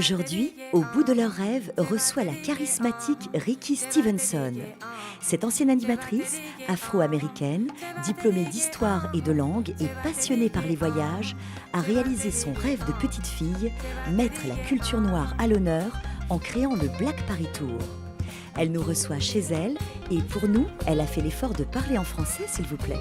Aujourd'hui, Au bout de leurs rêves reçoit la charismatique Ricky Stevenson. Cette ancienne animatrice, afro-américaine, diplômée d'histoire et de langue et passionnée par les voyages, a réalisé son rêve de petite fille, mettre la culture noire à l'honneur en créant le Black Paris Tour. Elle nous reçoit chez elle et pour nous, elle a fait l'effort de parler en français, s'il vous plaît.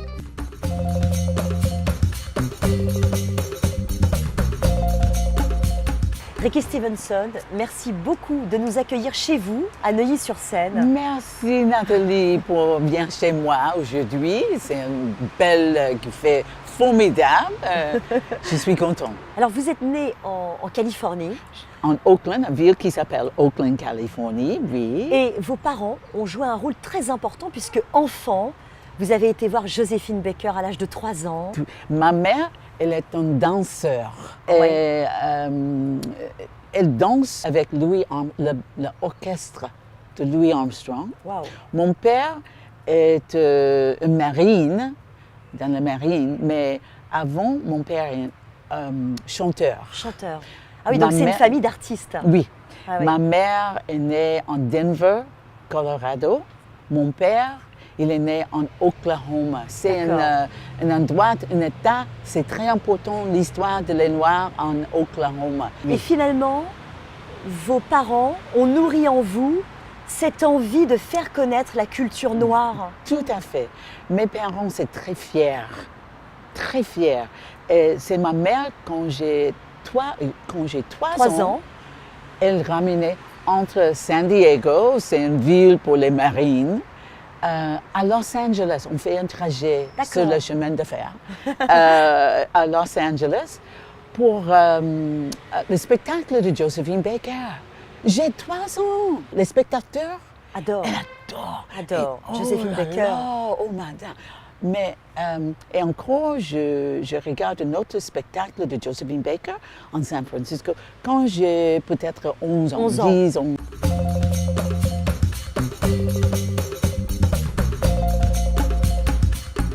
Ricky Stevenson, merci beaucoup de nous accueillir chez vous, à Neuilly-sur-Seine. Merci Nathalie pour venir chez moi aujourd'hui. C'est une belle qui fait formidable. Je suis contente. Alors vous êtes né en Californie. En Oakland, une ville qui s'appelle Oakland, Californie, oui. Et vos parents ont joué un rôle très important puisque enfant, vous avez été voir Joséphine Baker à l'âge de 3 ans. Ma mère, elle est une danseur. Ouais. Elle danse avec l'orchestre de Louis Armstrong. Wow. Mon père est un marine, dans la marine, mais avant, mon père est chanteur. Chanteur. Ah oui, donc c'est une famille d'artistes. Oui. Ah oui. Ma mère est née en Denver, Colorado. Mon père, il est né en Oklahoma. C'est un endroit, un État, c'est très important l'histoire de les Noirs en Oklahoma. Et finalement, vos parents ont nourri en vous cette envie de faire connaître la culture noire. Tout à fait. Mes parents, c'est très fiers. Très fiers. Et c'est ma mère, quand j'ai 3 ans, elle ramenait entre San Diego, c'est une ville pour les marines, à Los Angeles. On fait un trajet sur le chemin de fer à Los Angeles pour le spectacle de Joséphine Baker. J'ai 3 ans. Les spectateurs adorent. Elle adore. Et, Joséphine Baker. Oh madame. Mais, et encore, je regarde un autre spectacle de Joséphine Baker en San Francisco quand j'ai peut-être 11 ans, 10 ans.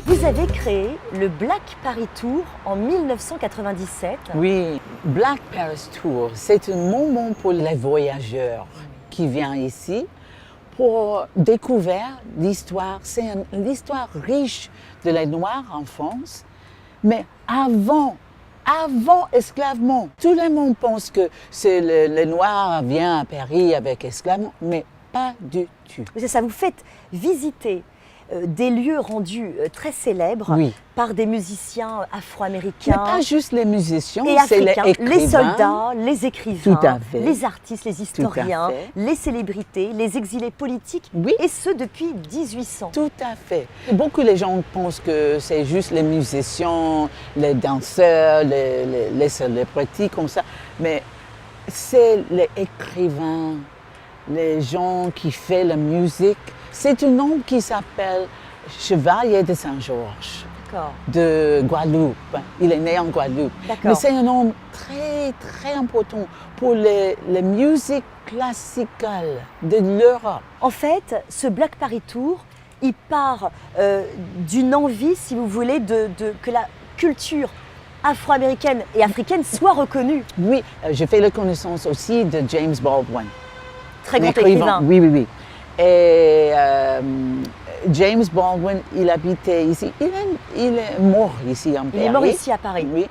Vous avez créé le Black Paris Tour en 1997. Oui, Black Paris Tour, c'est un moment pour les voyageurs qui viennent ici pour découvrir l'histoire. C'est l'histoire riche de les Noirs en France, mais avant esclavement. Tout le monde pense que c'est les Noirs viennent à Paris avec esclavement, mais pas du tout. C'est ça, vous faites visiter des lieux rendus très célèbres par des musiciens afro-américains. Mais pas juste les musiciens, c'est les écrivains. Les soldats, les écrivains, tout à fait. les artistes, les historiens, les célébrités, les exilés politiques, et ce depuis 1800. Tout à fait. Beaucoup de gens pensent que c'est juste les musiciens, les danseurs, les célébrités comme ça, mais c'est les écrivains, les gens qui font la musique. C'est un homme qui s'appelle Chevalier de Saint-Georges de Guadeloupe. Il est né en Guadeloupe. Mais c'est un homme très, très important pour les musiques classiques de l'Europe. En fait, ce Black Paris Tour, il part d'une envie, si vous voulez, que la culture afro-américaine et africaine soit reconnue. Oui, j'ai fait la connaissance aussi de James Baldwin. Très grand écrivain. Oui. Et James Baldwin, il habitait ici. Il est mort ici en Paris. Il est mort ici à Paris. Oui.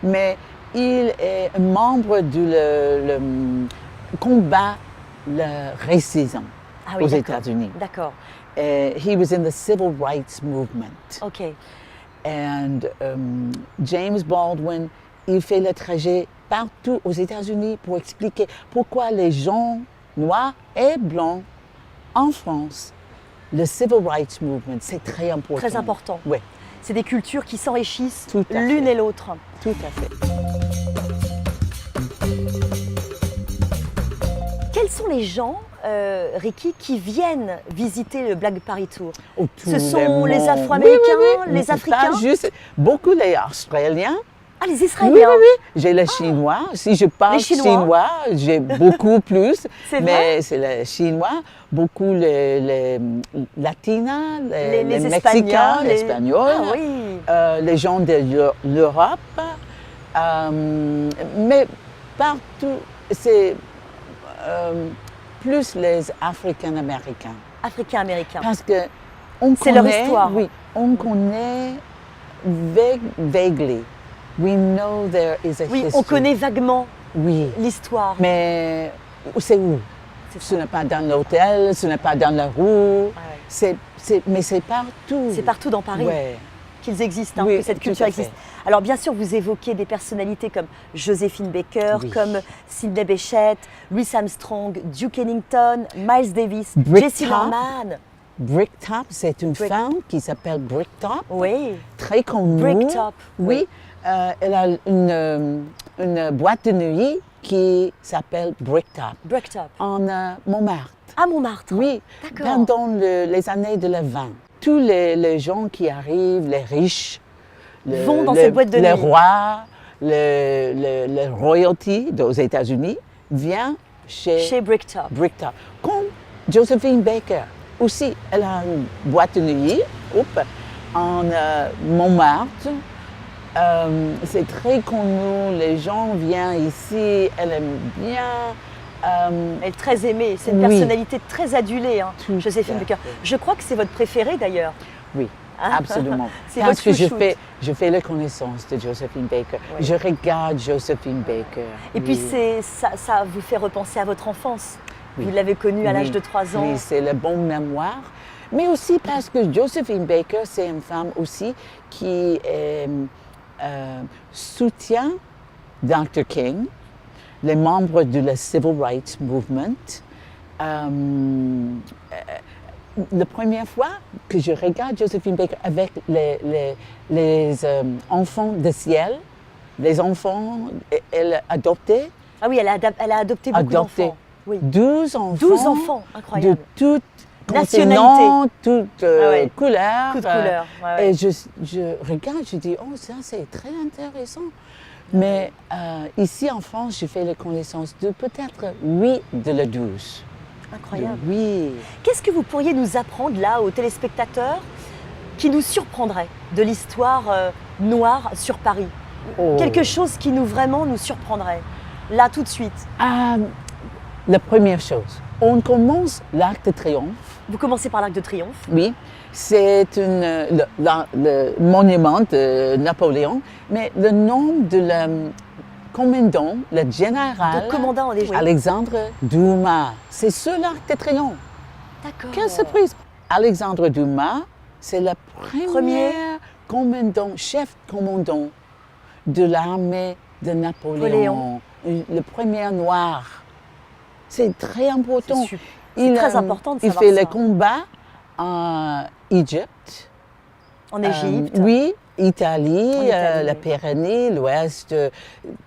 Mais il est un membre du combat le racisme aux États-Unis. D'accord. He was in the civil rights movement. OK. And James Baldwin, il fait le trajet partout aux États-Unis pour expliquer pourquoi les gens noirs et blancs en France, le Civil Rights Movement, c'est très important. Très important. Oui. C'est des cultures qui s'enrichissent l'une et l'autre. Tout à fait. Quels sont les gens, Ricky, qui viennent visiter le Black Paris Tour? Ce sont monde. les Afro-Américains, les Africains? Pas juste, beaucoup les Australiens. Ah, les Israéliens? Oui. J'ai les Chinois. Si je parle chinois, j'ai beaucoup plus. Mais c'est les Chinois, beaucoup les Latinas, les Mexicains, les Espagnols, les gens de l'Europe. Mais partout, c'est plus les Africains-Américains. Africains-américains. Parce que on C'est connaît, leur histoire. oui, on connaît vaguely. We know there is a Oui, history. on connaît vaguement Oui, l'histoire. mais c'est où? C'est Ce ça. n'est pas dans l'hôtel, ce n'est pas dans la rue. Ouais. Mais c'est partout. C'est partout dans Paris Ouais. qu'ils existent, Oui, que cette tout culture à fait. existe. Alors bien sûr, vous évoquez des personnalités comme Joséphine Baker, Oui. comme Sidney Bechet, Louis Armstrong, Duke Ellington, Miles Davis, Bricktop. Jessie Norman. Bricktop, c'est une Brick- femme qui s'appelle Bricktop, Oui, très connue. Bricktop, Oui, elle a une boîte de nuit qui s'appelle Bricktop Bricktop. en Montmartre. À Montmartre. Oui, D'accord. pendant les années de la 20. Tous les gens qui arrivent, les riches, Vont dans cette boîte de les nuit. rois, le royalty aux États-Unis, vient Chez Bricktop. Bricktop. Comme Josephine Baker aussi, elle a une boîte de nuit en Montmartre. C'est très connu, les gens viennent ici, elle aime bien. Elle est très aimée, c'est une Oui. personnalité très adulée, hein, Tout Joséphine à Baker. fait. Je crois que c'est votre préférée d'ailleurs. Oui, Ah. absolument. C'est Parce votre que chouchoute. je fais la connaissance de Josephine Baker. Oui. Je regarde Josephine Baker. Et puis oui. ça vous fait repenser à votre enfance. Oui. Vous l'avez connue à l'âge Oui. de 3 ans. Oui, c'est le bon mémoire. Mais aussi parce que Josephine Baker, c'est une femme aussi qui soutient Dr. King, les membres de la Civil Rights Movement. La première fois que je regarde Josephine Baker avec les enfants de ciel, les enfants, elle a adopté Ah oui, elle a adopté beaucoup d'enfants. Oui. 12 enfants. 12 enfants, De incroyable. toutes Nationalités. continents, toutes Ah ouais. couleurs. Toutes couleurs, ouais, ouais. Et je regarde, je dis, oh, ça c'est très intéressant. Mais ici en France, je fais la connaissance de peut-être 8 de la 12. Incroyable. Oui. Qu'est-ce que vous pourriez nous apprendre là aux téléspectateurs qui nous surprendrait de l'histoire noire sur Paris? Oh. Quelque chose qui vraiment nous surprendrait. Là, tout de suite. La première chose, on commence l'Arc de Triomphe. Vous commencez par l'Arc de Triomphe. Oui, c'est le monument de Napoléon, mais le nom de le commandant, le général Le commandant, oui. Alexandre Dumas. C'est sur l'Arc de Triomphe. D'accord. Quelle surprise! Alexandre Dumas, c'est le premier commandant, chef commandant de l'armée de Napoléon. Le premier noir. C'est très important. C'est très important de Il savoir fait ça. le combat en Égypte. En Égypte. Oui, Italie, En Italie, la oui. Pyrénées, l'Ouest,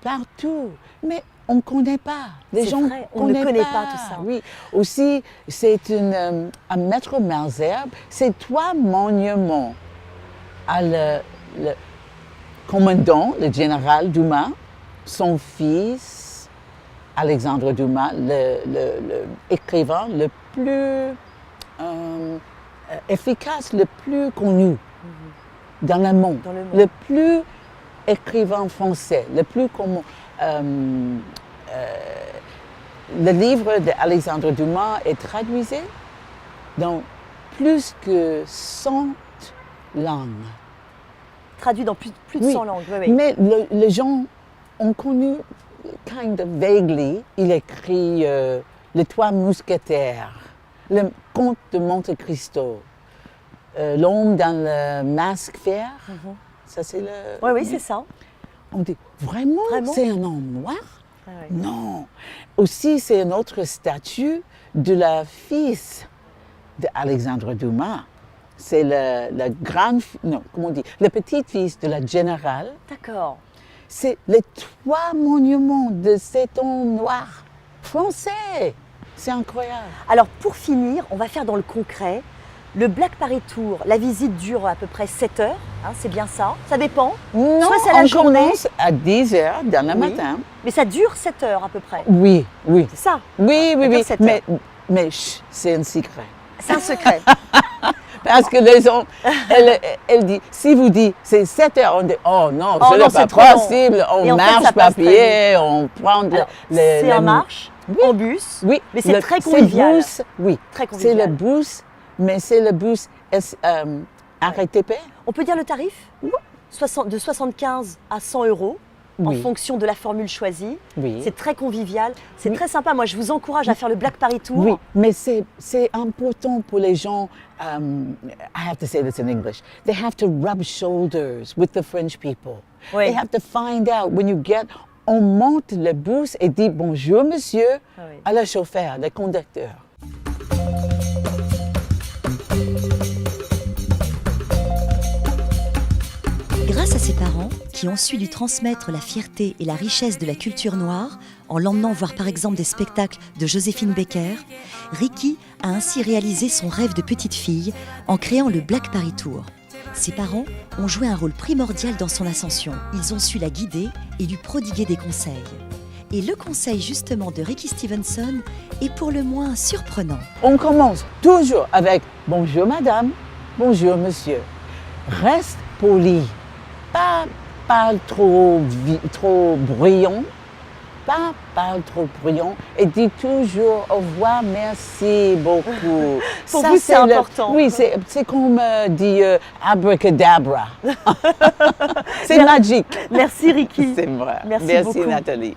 partout. Mais on ne connaît pas. Les C'est gens vrai, on ne connaît pas tout ça. Oui. Aussi, c'est un maître Malesherbes. C'est 3 monuments à le commandant, le général Dumas, son fils, Alexandre Dumas, l'écrivain le plus efficace, le plus connu dans le monde. Dans le monde. Le plus écrivain français, le plus commun. Le livre d'Alexandre Dumas est traduit dans plus que 100 langues. Traduit dans plus de Oui. 100 langues. Oui, oui. Mais les gens ont connu, kind of vaguely, il écrit Les Trois Mousquetaires, Le Comte de Monte Cristo, L'homme dans le masque fer. Ça, c'est le. Oui, oui, c'est ça. On dit, vraiment, Vraiment? c'est un homme noir? Ouais, ouais. Non. Aussi, c'est une autre statue de la fils d'Alexandre Dumas. C'est le grand, non, comment on dit, le petit-fils de la générale. D'accord. C'est les 3 monuments de cet homme noir français. C'est incroyable. Alors pour finir, on va faire dans le concret. Le Black Paris Tour, la visite dure à peu près 7 heures, hein, c'est bien ça? Ça dépend. Non, Soit c'est la on journée, commence à 10 heures dans le Oui. matin. mais ça dure 7 heures à peu près. Oui, oui. C'est ça? Oui, oui, dure oui. 7 Mais chut, c'est un secret. C'est un secret. Parce que les gens, elle dit, si vous dites c'est 7 heures, on dit, oh non, Oh ce non, n'est c'est pas trop long. possible, on Et en fait, marche ça passe très papier, on prend C'est en marche, Oui. en bus, Oui, mais c'est très convivial. Bus, oui, Très c'est le convivial. bus, mais c'est le bus RATP. On peut dire le tarif de 75 à 100 euros en Oui. fonction de la formule choisie. Oui. C'est très convivial, c'est Oui. très sympa. Moi, je vous encourage à faire le Black Paris Tour. Oui, mais c'est important pour les gens. I have to say this in English. They have to rub shoulders with the French people. Oui. They have to find out when you get. On monte le bus et dit bonjour monsieur Ah oui. à le chauffeur, le conducteur. Grâce à ses parents, qui ont su lui transmettre la fierté et la richesse de la culture noire, en l'emmenant voir par exemple des spectacles de Joséphine Baker, Ricky a ainsi réalisé son rêve de petite fille en créant le Black Paris Tour. Ses parents ont joué un rôle primordial dans son ascension. Ils ont su la guider et lui prodiguer des conseils. Et le conseil justement de Ricky Stevenson est pour le moins surprenant. On commence toujours avec bonjour madame, bonjour monsieur. Reste poli, pas parle trop bruyant, pas parle trop bruyant et dis toujours au revoir, merci beaucoup. Pour vous, c'est important. Oui, c'est comme dit abracadabra. C'est magique. Merci Ricky. C'est vrai. Merci Merci beaucoup. Nathalie.